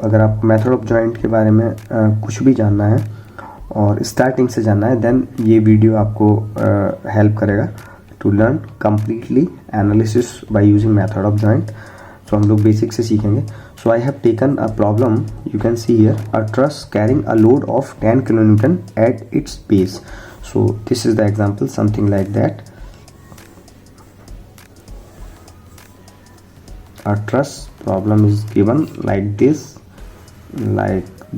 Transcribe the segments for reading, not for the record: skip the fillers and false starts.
अगर आप method of joint के बारे में कुछ भी जानना है और स्टार्टिंग से जानना है, देन ये वीडियो आपको हेल्प करेगा to learn completely analysis by using method of joint. So हम लोग बेसिक से सीखेंगे। So I have taken a problem, you can see here, a truss carrying a load of 10 kN at its base. So this is the example, something like that. A truss problem is given like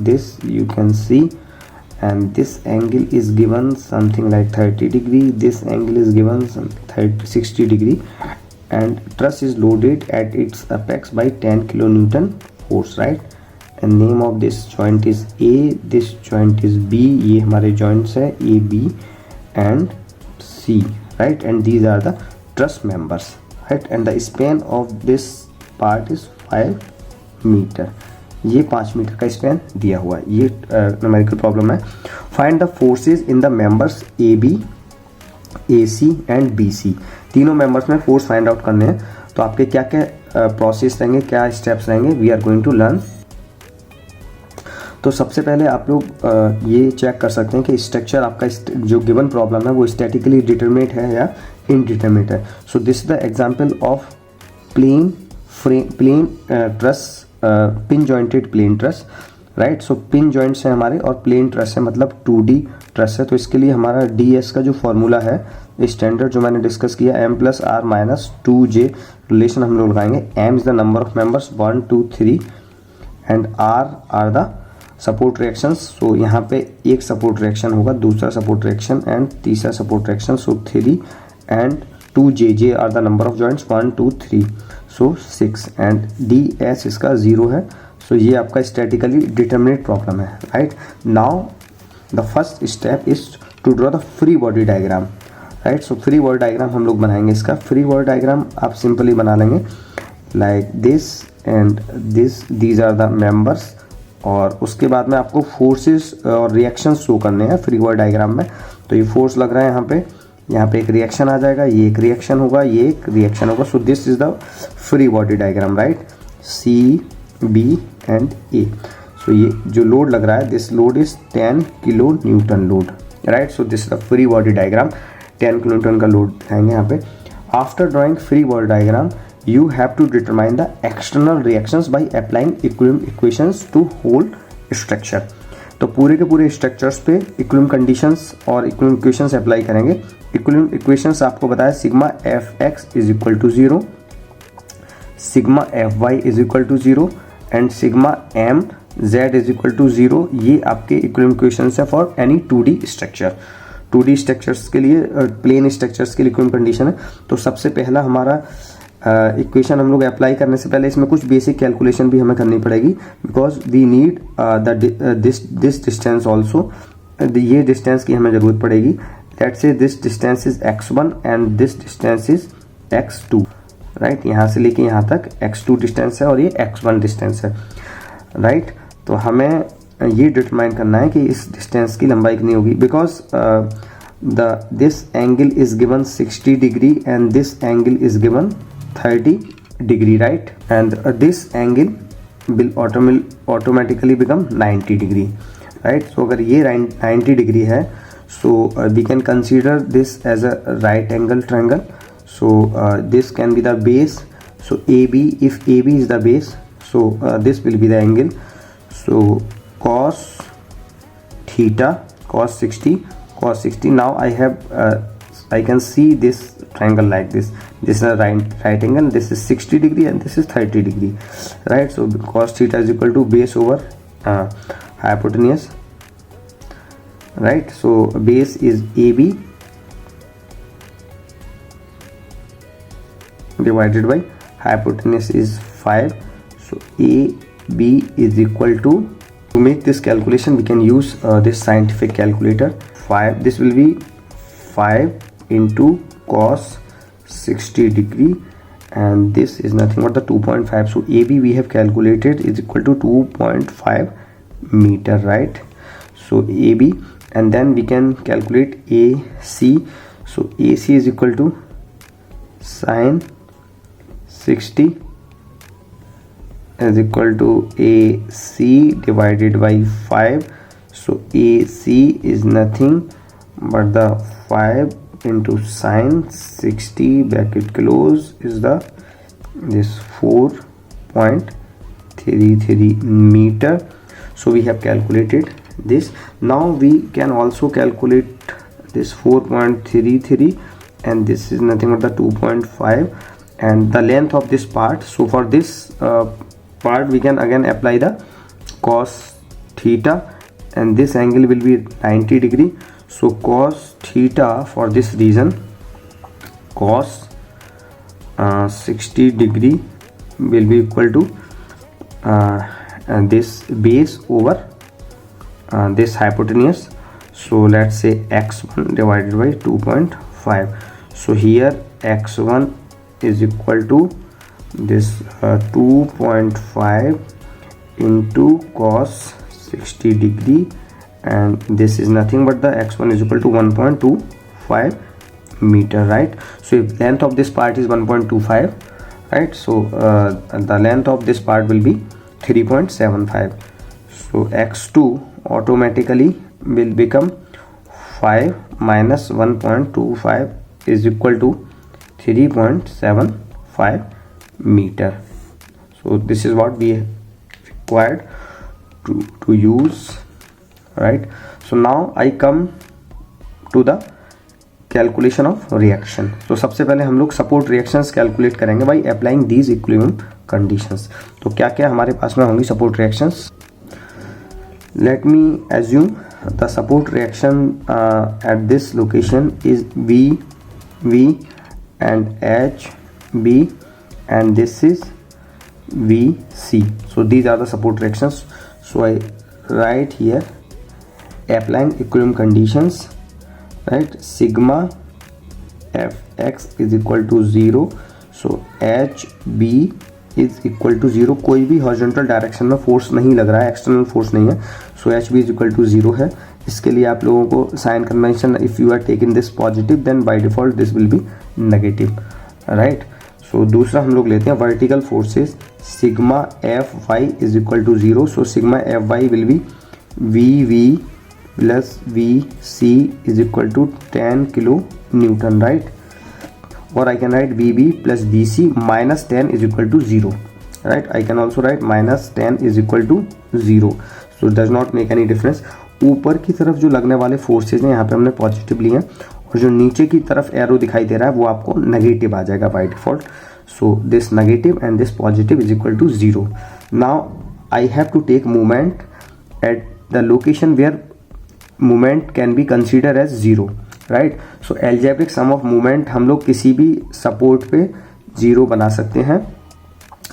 this you can see, and this angle is given something like 30 degree, this angle is given some 60 degree, and truss is loaded at its apex by 10 kN force, right? And name of this joint is A, this joint is B, ये हमारे joints है A, B and C, right? And these are the truss members, right? And the span of this part is 5 metre. ये 5 metre का span दिया हुआ है। ये numerical problem है। Find the forces in the members A B, A C and B C. तीनों members में force find out करने हैं। तो आपके क्या क्या प्रोसेस रहेंगे, क्या स्टेप्स रहेंगे, we are going to learn. तो सबसे पहले आप लोग ये चेक कर सकते हैं कि स्ट्रक्चर आपका जो गिवन प्रॉब्लम है वो स्टैटिकली डिटरमिनेट है या इनडिटरमिनेट है। So this is the example of plane truss, pin jointed plane truss, right. So pin joints हैं हमारे और प्लेन ट्रस है, मतलब 2D ट्रस है। तो इसके लिए हमारा DS का जो फॉर्मूला है स्टैंडर्ड जो मैंने डिस्कस किया, M+R-2J रिलेशन हम लोग लगाएंगे। M is the number of members 1 2 3 and R are the support reactions. So यहाँ पे एक सपोर्ट रिएक्शन होगा, दूसरा सपोर्ट रिएक्शन एंड तीसरा support reaction. So 3 and 2J are the number of joints 1 2 3, so 6 and DS इसका 0 है। सो ये आपका स्टैटिकली डिटरमिनेट प्रॉब्लम है, right. Now the first step is to draw the free body diagram, right. So free body diagram हम लोग बनाएंगे। इसका फ्री बॉडी डायग्राम आप सिंपली बना लेंगे like this and this, these are the members. और उसके बाद में आपको फोर्सेस और रिएक्शंस शो करने हैं फ्री बॉडी डायग्राम में। तो ये फोर्स लग रहा है यहाँ पे एक रिएक्शन आ जाएगा, ये एक रिएक्शन होगा, ये एक रिएक्शन होगा। सो this is the free body diagram, right. C, B and A। सो ये जो लोड लग रहा है, this load is 10 kN load, right. So this is the free body diagram. 10 kN का लोड दिखाएंगे यहाँ पे। After drawing free body diagram you have to determine the external reactions by applying equilibrium equations to whole structure। तो पूरे के पूरे structures पे equilibrium conditions और इक्विलिब्रियम इक्वेशंस अप्लाई करेंगे। इक्विलिब्रियम इक्वेशंस आपको बताया, sigma Fx is equal to 0, sigma Fy is equal to 0 एंड sigma Mz is equal to 0। ये आपके इक्विलिब्रियम इक्वेशंस है for any 2D structure. 2D structures के लिए, प्लेन स्ट्रक्चर्स के लिए इक्विलिब्रियम कंडीशन है। तो सबसे पहला हमारा इक्वेशन हम लोग अप्लाई करने से पहले इसमें कुछ बेसिक कैलकुलेशन भी हमें करनी पड़ेगी, because we need this distance also. ये डिस्टेंस की हमें ज़रूरत पड़ेगी। Let's say this distance is x1 and this distance is x2, right. यहाँ से लेके यहाँ तक x2 डिस्टेंस है और ये x1 डिस्टेंस है, राइट। तो हमें ये डिटरमाइन करना है कि इस डिस्टेंस की लंबाई कितनी होगी, because this angle is given 60 degree and this angle is given 30 degree, right? And this angle will automatically become 90 degree, right? So अगर ये 90 degree है, so we can consider this as a right angle triangle. So this can be the base. So AB, if AB is the base, so this will be the angle. So cos theta, cos 60. Now I can see this triangle like this. This is a right angle, this is 60 degree and this is 30 degree, right? So cos theta is equal to base over hypotenuse, right? So base is AB divided by hypotenuse is 5. So AB is equal to make this calculation we can use this scientific calculator. 5, this will be 5 into cos 60 degree and this is nothing but the 2.5. So AB we have calculated is equal to 2.5 meter, right? So AB, and then we can calculate AC. So AC is equal to sine 60 is equal to AC divided by 5. So AC is nothing but the 5 into sine 60 bracket close is the this 4.33 meter. So we have calculated this. Now we can also calculate this 4.33, and this is nothing but the 2.5 and the length of this part. So for this part we can again apply the cos theta, and this angle will be 90 degree. So cos theta for this region, cos 60 degree will be equal to this base over this hypotenuse. So let's say x1 divided by 2.5. so here x1 is equal to this 2.5 into cos 60 degree, and this is nothing but the x1 is equal to 1.25 meter, right? So if length of this part is 1.25, right, so the length of this part will be 3.75. so x2 automatically will become 5 minus 1.25 is equal to 3.75 meter. So this is what we required to use, right? So now I come to the calculation of reaction. तो सबसे पहले हम लोग support reactions calculate करेंगे by applying these equilibrium conditions. तो क्या क्या हमारे पास में होंगी support reactions. Let me assume the support reaction at this location is V and H B and this is V C. So these are the support reactions. So I write here applying equilibrium conditions, right, sigma fx is equal to 0. so hb is equal to 0. कोई भी horizontal direction में force नहीं लग रहा है, external force नहीं है. सो hb is equal to 0 है. इसके लिए आप लोगों को sign convention, if you are taking this positive then by default this will be negative, right. So दूसरा हम लोग लेते हैं vertical forces. Sigma F Y is equal to 0. So sigma F Y will be V plus VC is equal to 10 kilo Newton, right? Or I can write VB plus VC minus 10 is equal to 0, right? I can also write minus 10 is equal to 0. So it does not make any difference. ऊपर की तरफ जो लगने वाले forces हैं यहाँ पे हमने पॉजिटिव लिए हैं, और जो नीचे की तरफ एरो दिखाई दे रहा है वो आपको नेगेटिव आ जाएगा by default. So this negative and this positive is equal to 0. Now I have to take movement at the location where movement can be consider as 0, right. So algebraic sum of movement हम लोग किसी भी support पे 0 बना सकते हैं,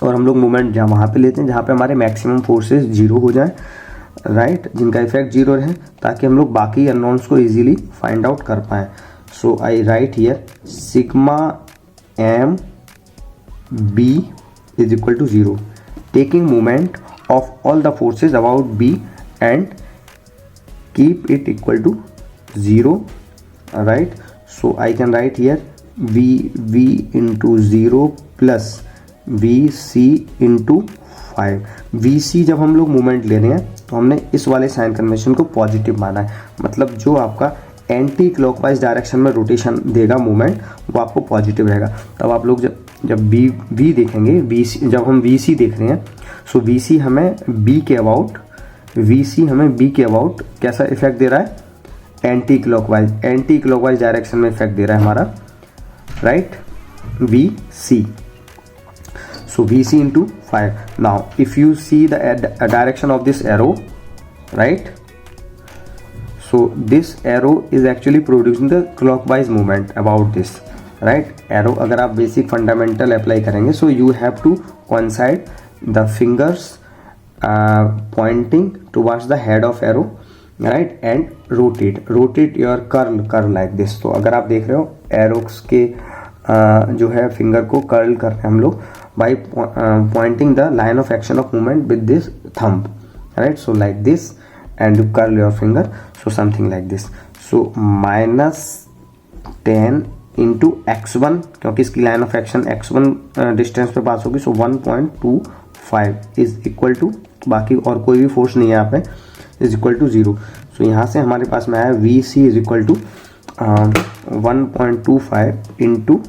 और हम लोग मूवमेंट जहाँ वहाँ पे लेते हैं जहाँ पे हमारे मैक्सिमम फोर्सेस 0 हो जाए, राइट, जिनका इफेक्ट 0 रहे, ताकि हम लोग बाकी अननोन्स को इजीली फाइंड आउट कर पाएँ. So I write here sigma M B is equal to 0, taking movement of all the forces about B and keep it equal to 0, right. so I can write here v into 0 plus vc into 5. vc जब हम लोग movement ले रहे हैं तो हमने इस वाले साइन कन्वेंशन को पॉजिटिव माना है, मतलब जो आपका एंटी क्लॉकवाइज डायरेक्शन में रोटेशन देगा मूवमेंट वो आपको पॉजिटिव रहेगा. तब आप लोग जब v देखेंगे, vc जब हम vc देख रहे हैं, सो vc हमें b के अबाउट कैसा इफेक्ट दे रहा है, एंटी क्लॉकवाइज डायरेक्शन में इफेक्ट दे रहा है हमारा, right, VC. So VC into 5. Now if you see the direction of this arrow, right, so this arrow is actually producing the clockwise movement about this, right. Arrow अगर आप basic fundamental apply करेंगे, so you have to coincide the fingers pointing towards the head of arrow, right, and rotate your curl like this. तो अगर आप देख रहे हो arrows के जो है फिंगर को कर्ल कर रहे हैं हम लोग by pointing the line of action of movement with this thumb, right. so like this and you curl your finger, so something like this. so minus 10 into x1, क्योंकि इसकी line of action x1 distance पे पास होगी, सो 1.25 5 is equal to, बाकी और कोई भी force नहीं है यहाँ पे, इज इक्वल टू 0। सो यहाँ से हमारे पास में आया V C is equal to 1.25 into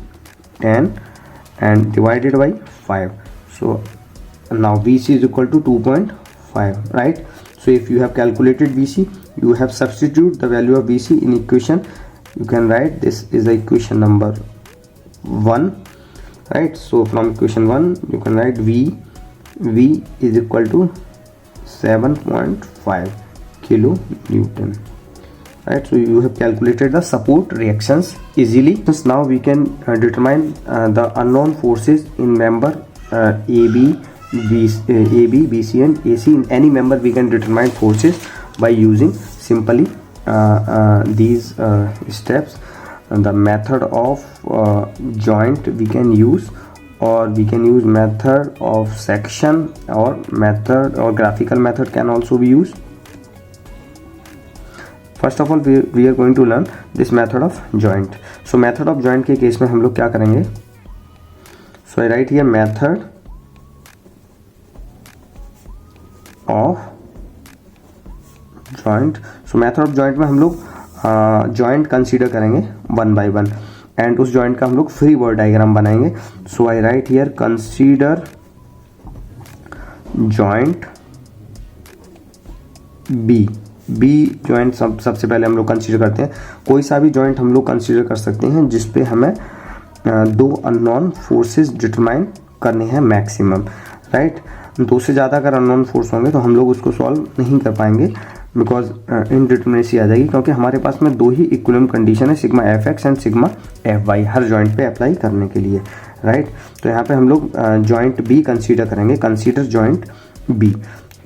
10 and divided by 5. So now VC is equal to 2.5, right? So if you have calculated VC, you have substitute the value of VC in equation. You can write this is the equation number 1, right? So from equation 1 you can write V is equal to 7.5 kilonewton, right? So you have calculated the support reactions easily. Just now we can determine the unknown forces in member AB, BC and AC. In any member we can determine forces by using simply these steps. And the method of joint we can use, or we can use method of section, or method or graphical method can also be used. First of all we are going to learn this method of joint. So method of joint के case में हम लोग क्या करेंगे? So I write here method of joint. So method of joint में हम लोग joint consider करेंगे one by one, and उस joint का हम लोग free word diagram बनाएंगे. So I write here consider joint B joint सबसे पहले हम लोग कंसीडर करते हैं. कोई सा भी joint हम लोग कंसीडर कर सकते हैं जिसपे हमें दो अननोन फोर्सेस डिटरमाइन करने हैं मैक्सिमम, राइट? दो से ज़्यादा अगर अननोन फोर्स होंगे तो हम लोग उसको सॉल्व नहीं कर पाएंगे, बिकॉज इनडिटरमिनेसी आ जाएगी, क्योंकि हमारे पास में दो ही इक्विलिब्रियम कंडीशन है, sigma F X and sigma F Y, हर जॉइंट पे अप्लाई करने के लिए, राइट? तो यहाँ पे हम लोग जॉइंट बी कंसीडर करेंगे. Consider joint B.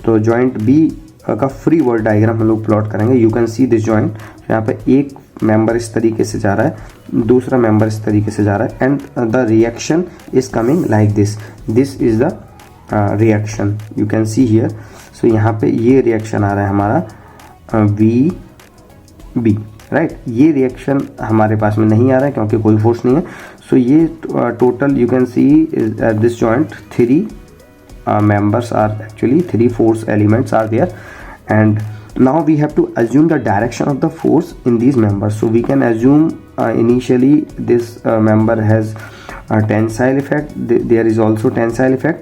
तो जॉइंट बी का फ्री वर्ड डायग्राम हम लोग प्लॉट करेंगे. You can see this joint. यहाँ पे एक मेंबर इस तरीके से जा रहा है, दूसरा मेंबर इस तरीके से जा रहा है, and the reaction is coming like this. This is the reaction, you can see here. So यहाँ पे ये रिएक्शन आ रहा है हमारा वी बी, राइट? ये रिएक्शन हमारे पास में नहीं आ रहा है क्योंकि कोई फोर्स नहीं है. सो ये total you can see this joint 3 members are actually 3 force elements are there, and now we have to assume the direction of the force in these members. So we can assume initially this member has tensile effect, there is also tensile effect.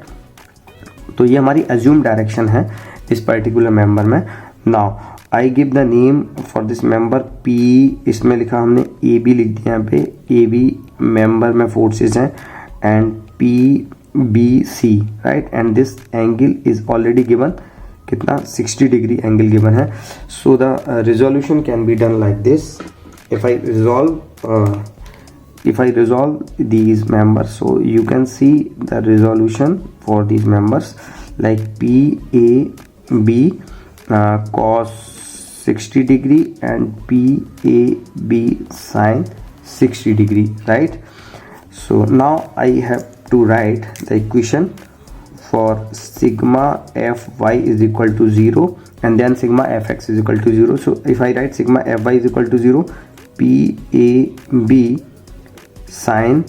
तो ये हमारी assumed direction है इस particular member में. Now I give the name for this member P. इसमें लिखा हमने AB लिख दिया यहाँ पे. AB member में forces हैं and PBC, right? And this angle is already given, कितना 60 degree angle given है. So the resolution can be done like this. If I resolve these members, so you can see the resolution for these members like PAB cos 60 degree and PAB sin 60 degree, right? So now I have to write the equation for sigma fy is equal to 0 and then sigma fx is equal to 0. So if I write sigma fy is equal to 0, PAB sin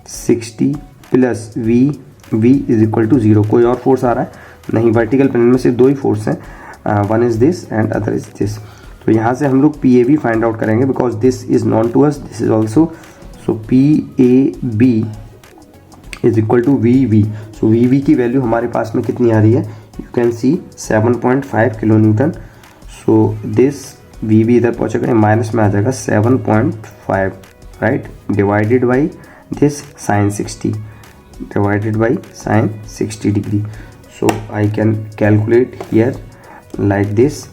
60 plus V is equal to 0. कोई और force आ रहा है नहीं, vertical plane में सिर्फ दो ही force हैं, one is this and other is this. तो यहाँ से हम लोग PAB फाइंड आउट करेंगे because this is known to us, this is also. So PAB is equal to VV. So VV की वैल्यू हमारे पास में कितनी आ रही है? You can see 7.5 kilo newton. So this VV इधर पहुँचेगा, माइनस में आ जाएगा 7.5, right? Divided by this sign 60, divided by sign 60 degree. So I can calculate here like this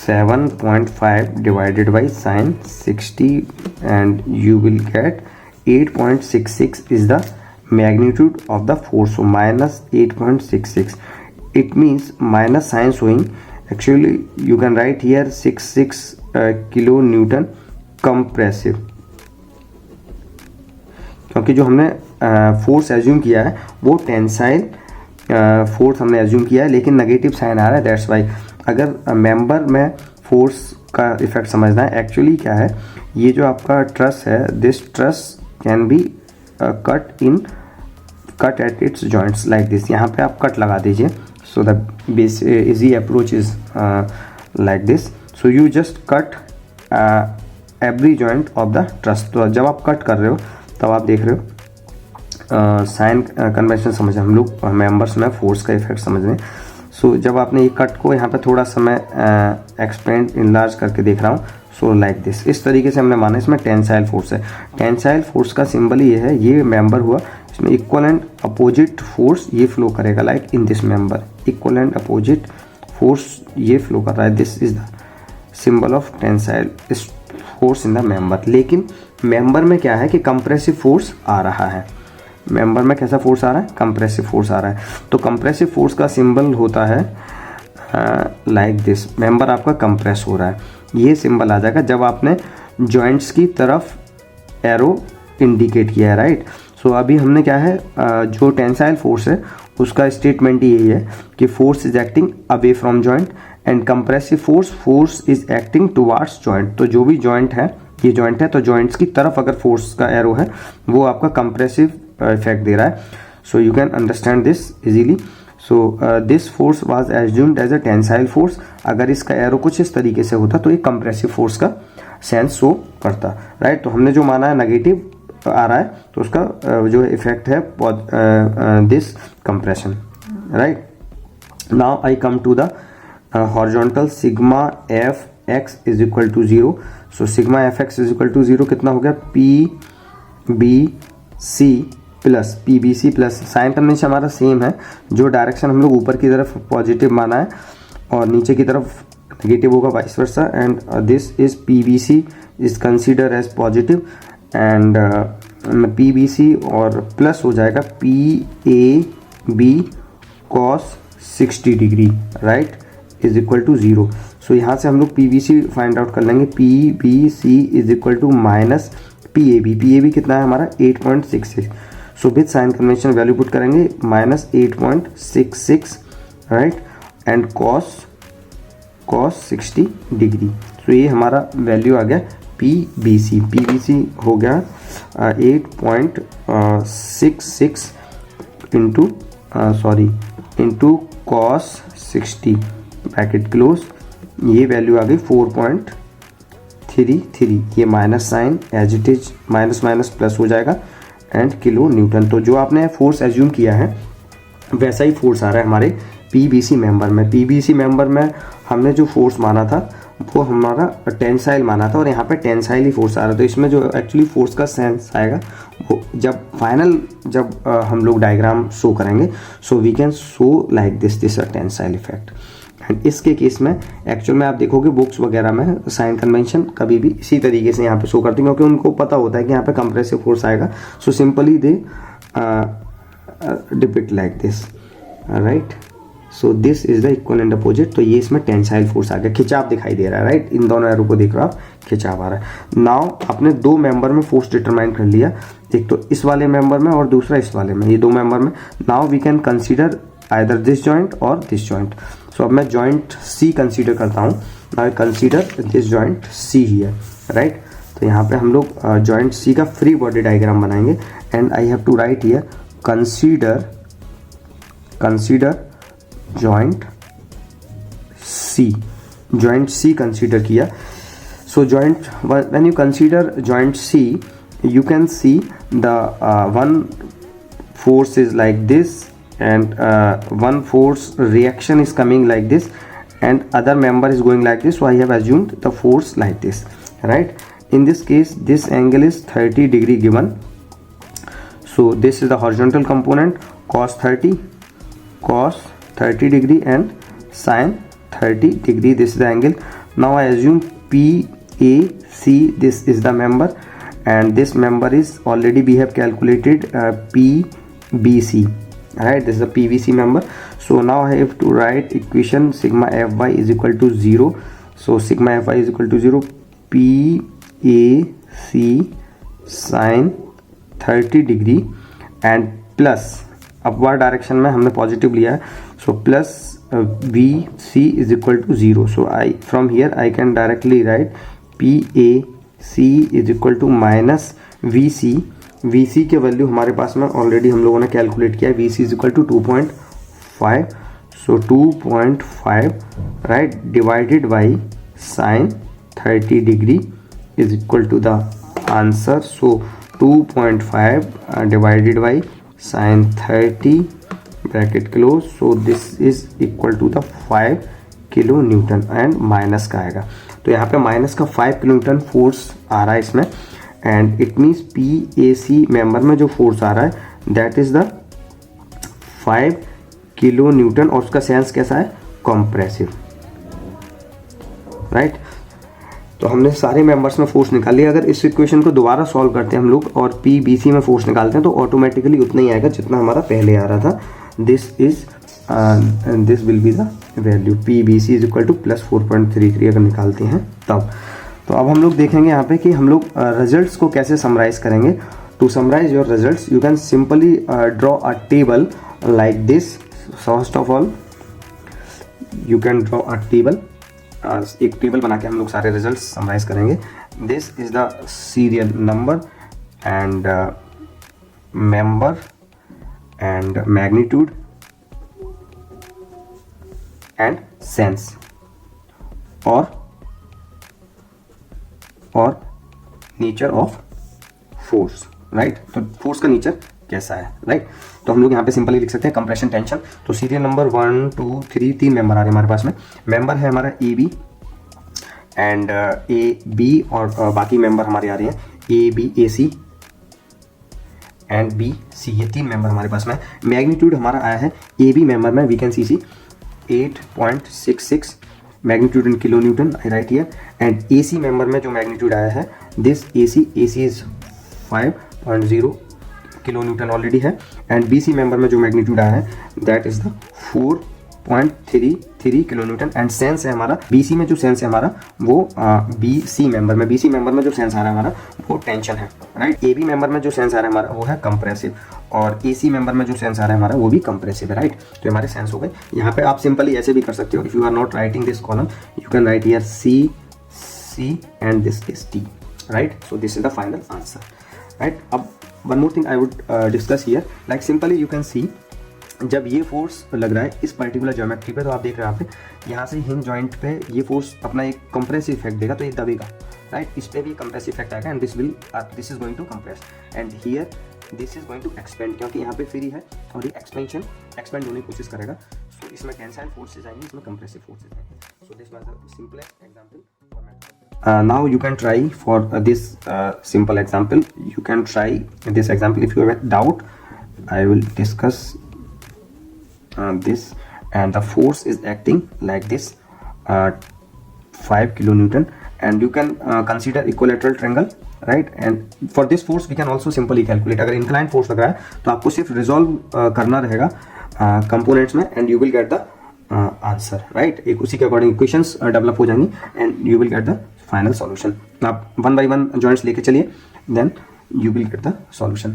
7.5 divided by sin 60 and you will get 8.66 is the magnitude of the force. So minus 8.66, it means minus sign showing. Actually you can write here 66 kilo Newton compressive, क्योंकि जो हमने force assume किया है वो tensile force हमने assume किया है, लेकिन नेगेटिव साइन आ रहा है, दैट्स वाई. अगर मेंबर में फोर्स का इफेक्ट समझना है, एक्चुअली क्या है, ये जो आपका ट्रस है, this truss can be cut in cut at its joints like this, यहाँ पे आप कट लगा दीजिए. So the base easy approach is like this. So you just cut every joint of the truss. तो जब आप cut कर रहे हो तब आप देख रहे हो साइन कन्वेंशन समझ रहे, हम लोग मेंबर्स में फोर्स का इफेक्ट समझ रहे हैं. सो जब आपने ये कट को यहाँ पे थोड़ा सा मैं एक्सपेंड इनलार्ज करके देख रहा हूँ. सो लाइक दिस, इस तरीके से हमने माना इसमें टेंसाइल फोर्स है. टेंसाइल फोर्स का सिंबल ये है, ये मेंबर हुआ, इसमें इक्वल एंड अपोजिट फोर्स ये फ्लो करेगा like in this member. Equal and opposite force ये फ्लो कर रहा है. This is the symbol of tensile force in the member. लेकिन मेंबर में क्या है कि कंप्रेसिव फोर्स आ रहा है. मेंबर में कैसा फोर्स आ रहा है? कंप्रेसिव फोर्स आ रहा है. तो कंप्रेसिव फोर्स का सिंबल होता है लाइक दिस. मेंबर आपका कंप्रेस हो रहा है, ये सिंबल आ जाएगा जब आपने जॉइंट्स की तरफ एरो इंडिकेट किया है, राइट. सो अभी हमने क्या है, जो टेंसाइल फोर्स है उसका स्टेटमेंट यही है कि force is acting away from joint and compressive force is acting towards joint. तो जो भी जॉइंट है, ये जॉइंट है, तो जॉइंट्स की तरफ अगर फोर्स का एरो है वो आपका कंप्रेसिव इफेक्ट दे रहा है. So you can understand this easily. So this force was assumed as a tensile force. अगर इसका एरो कुछ इस तरीके से होता तो ये कंप्रेसिव फोर्स का सेंस शो करता, राइट. तो हमने जो माना है नेगेटिव आ रहा है तो उसका जो इफेक्ट है this compression, right. Now I come to the horizontal sigma F X is equal to 0. So sigma F X is equal to 0 कितना हो गया? P B C plus P B C plus. Sign convention हमारा same है, जो direction हम लोग ऊपर की तरफ पॉजिटिव माना है और नीचे की तरफ नेगेटिव होगा, vice versa. And this is P B C is consider as positive and P B C और प्लस हो जाएगा P A B cos 60 degree, right, is equal to 0. सो यहाँ से हम लोग P B C find out कर लेंगे. P B C is equal to minus P A B कितना है हमारा? 8.66. So with sign convention value put करेंगे -8.66, right, and cos 60 degree. So ये हमारा वैल्यू आ गया पी बी सी हो गया 8.66 इंटू कॉस 60 ब्रैकेट क्लोज. ये वैल्यू आ गई 4.33. ये minus sign as it is minus plus हो जाएगा एंड किलो न्यूटन. तो जो आपने फोर्स एज्यूम किया है वैसा ही फोर्स आ रहा है हमारे पीबीसी मेंबर में. पीबीसी मेंबर में हमने जो फोर्स माना था वो हमारा टेंसाइल माना था और यहाँ पे टेंसाइल ही फोर्स आ रहा है. तो इसमें जो एक्चुअली फोर्स का सेंस आएगा वो जब हम लोग डायग्राम शो करेंगे. So we can show like this tensile effect. And इसके केस में एक्चुअल में आप देखोगे बुक्स वगैरह में साइन कन्वेंशन कभी भी इसी तरीके से यहाँ पे शो करती हैं क्योंकि उनको पता होता है कि यहाँ पे कंप्रेसिव फोर्स आएगा. So simply they depict like this, right. So this is the equal and opposite. तो ये इसमें टेंसाइल फोर्स आ गया, खिंचाव दिखाई दे रहा है, राइट. इन दोनों एरो को देख रहे हो आप, खिंचाव आ रहा है. नाउ आपने दो मेंबर में फोर्स डिटरमाइन कर लिया, एक तो इस वाले मेंबर में और दूसरा इस वाले में, ये दो मेंबर में. Now we can consider either this joint और दिस जॉइंट. सो अब मैं जॉइंट सी कंसीडर करता हूँ. Now consider this joint C here, right. तो यहाँ पे हम लोग जॉइंट सी का फ्री बॉडी डायग्राम बनाएंगे and I have to write here consider joint C consider किया. So joint when you consider joint C you can see the one force is like this and one force reaction is coming like this and other member is going like this. So I have assumed the force like this, right. In this case this angle is 30 degree given. So this is the horizontal component, cos 30 degree and sin 30 degree. This is the angle. Now I assume PAC, this is the member and this member is already we have calculated PBC, right. This is the PBC member. So now I have to write equation sigma Fy is equal to 0. So sigma Fy is equal to 0, PAC sin 30 degree and plus upward direction में हमने positive लिया है. So plus VC is equal to 0. So from here I can directly write PAC is equal to minus VC VC के value हमारे पास में already हम लोगों ने कैलकुलेट किया है, VC is equal to 2.5, so 2.5 right divided by sine 30 degree is equal to the answer. So 2.5 divided by sine 30 bracket close, so this is equal to the 5 kilo newton and minus का आएगा. तो यहाँ पे minus का 5 kilo Newton force आ रहा है इसमें, and it means PAC member में जो फोर्स आ रहा है that is the 5 kilo Newton, और उसका सेंस कैसा है, कंप्रेसिव, राइट. तो हमने सारे मेंबर्स में फोर्स निकाल लिया. अगर इस इक्वेशन को दोबारा सॉल्व करते हैं हम लोग और PBC में फोर्स निकालते हैं तो ऑटोमेटिकली उतना ही आएगा जितना हमारा पहले आ रहा था. This will be the value PBC is equal two plus 4.33 अगर निकालते हैं तब. तो अब हम लोग देखेंगे यहाँ पे कि हम लोग रिजल्ट्स को कैसे समराइज करेंगे. To summarize your results you can simply draw a table like this. First of all you can draw a table. एक टेबल बना के हम लोग सारे रिजल्ट्स समराइज करेंगे. This is the serial number and member and magnitude and sense और nature of force, right. तो force का नेचर कैसा है, राइट. तो हम लोग यहाँ पे सिंपली लिख सकते हैं कंप्रेशन टेंशन. तो सीरियल नंबर 1 2 3 3 मेंबर आ रहे हैं हमारे पास में. मेंबर है हमारा AB एंड AB और बाकी मेंबर हमारे आ रहे हैं ABAC एंड BC. ये 3 मेंबर हमारे पास में. मैग्नीट्यूड हमारा आया है AB मेंबर में, we can see 8.66 magnitude in kilo newton, I write here. And AC member में जो मैग्नीट्यूड आया है this AC is 5.0 kilo newton already है. एंड BC मेंबर में जो मैग्नीट्यूड आया है that is the 4.33 kilo newton. And sense है हमारा BC में जो सेंस है हमारा वो BC मेंबर में जो सेंस आ रहा है हमारा वो टेंशन है, राइट. AB मेंबर में जो सेंस आ रहा है हमारा वो है कंप्रेसिव, और AC मेंबर में जो सेंस आ रहा है हमारा वो भी कंप्रेसिव है, राइट. तो हमारे सेंस हो गए. यहाँ पे आप सिंपली ऐसे भी कर सकते हो. If you are not writing this column you can write here C and this is T, right. So this is the final answer, right. अब one more thing I would discuss here, like simply you can see जब ये force लग रहा है इस particular geometry पे, तो आप देख रहे हैं यहाँ से हिंज जॉइंट पे ये फोर्स अपना एक कंप्रेसिव इफेक्ट देगा, तो ये दबेगा, राइट. इस पे भी कंप्रेसिव इफेक्ट आएगा and this is going to compress and here this is going to expand, क्योंकि यहाँ पे फ्री है और ये एक्सपेंड होने की कोशिश करेगा. सो इसमें टेंसाइल फोर्सेज आएंगे, इसमें कंप्रेसिव फोर्सेज आएंगे. So this was the simplest example for math. Now you can try for this simple example. You can try this example. If you have a doubt, I will discuss this. And the force is acting like this, 5 kilonewton. And you can consider equilateral triangle, right? And for this force we can also simply calculate. अगर inclined force लग रहा है तो आपको सिर्फ resolve करना रहेगा components में, and you will get the answer, right? एक उसी के अकॉर्डिंग इक्वेशंस डेवलप हो जाएंगी and you will get the final solution. आप 1 by 1 जॉइंट्स लेके चलिए, then you will get the solution.